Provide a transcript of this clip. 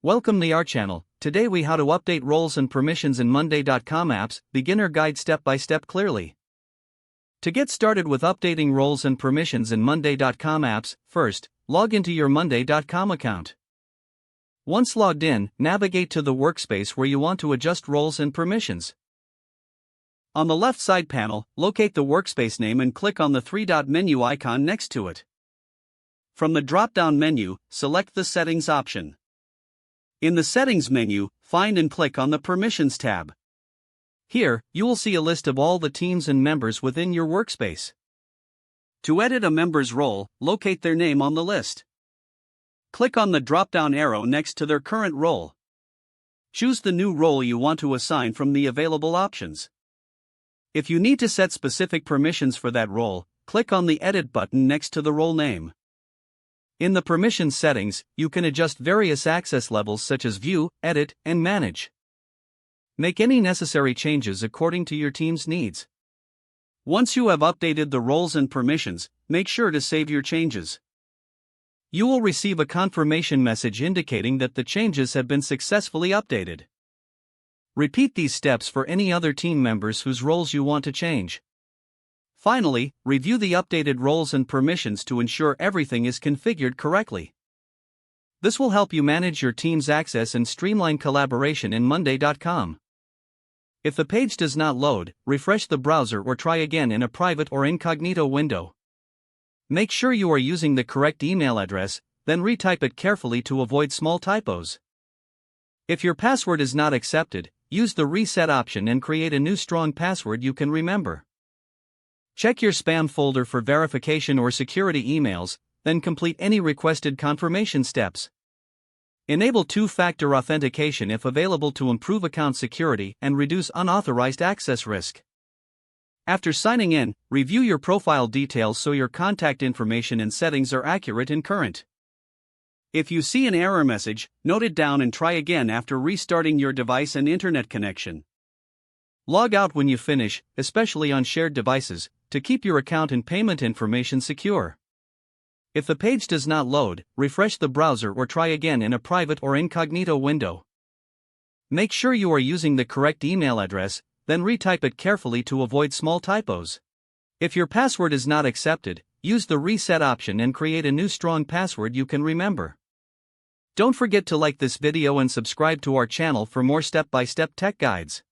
Welcome to our channel. Today we how to update roles and permissions in Monday.com apps, beginner guide step by step clearly. To get started with updating roles and permissions in Monday.com apps, first, log into your Monday.com account. Once logged in, navigate to the workspace where you want to adjust roles and permissions. On the left side panel, locate the workspace name and click on the three-dot menu icon next to it. From the drop-down menu, select the Settings option. In the Settings menu, find and click on the Permissions tab. Here, you will see a list of all the teams and members within your workspace. To edit a member's role, locate their name on the list. Click on the drop-down arrow next to their current role. Choose the new role you want to assign from the available options. If you need to set specific permissions for that role, click on the Edit button next to the role name. In the permissions settings, you can adjust various access levels such as View, Edit, and Manage. Make any necessary changes according to your team's needs. Once you have updated the roles and permissions, make sure to save your changes. You will receive a confirmation message indicating that the changes have been successfully updated. Repeat these steps for any other team members whose roles you want to change. Finally, review the updated roles and permissions to ensure everything is configured correctly. This will help you manage your team's access and streamline collaboration in Monday.com. If the page does not load, refresh the browser or try again in a private or incognito window. Make sure you are using the correct email address, then retype it carefully to avoid small typos. If your password is not accepted, use the Reset option and create a new strong password you can remember. Check your spam folder for verification or security emails, then complete any requested confirmation steps. Enable two-factor authentication if available to improve account security and reduce unauthorized access risk. After signing in, review your profile details so your contact information and settings are accurate and current. If you see an error message, note it down and try again after restarting your device and internet connection. Log out when you finish, especially on shared devices, to keep your account and payment information secure. If the page does not load, refresh the browser or try again in a private or incognito window. Make sure you are using the correct email address, then retype it carefully to avoid small typos. If your password is not accepted, use the Reset option and create a new strong password you can remember. Don't forget to like this video and subscribe to our channel for more step-by-step tech guides.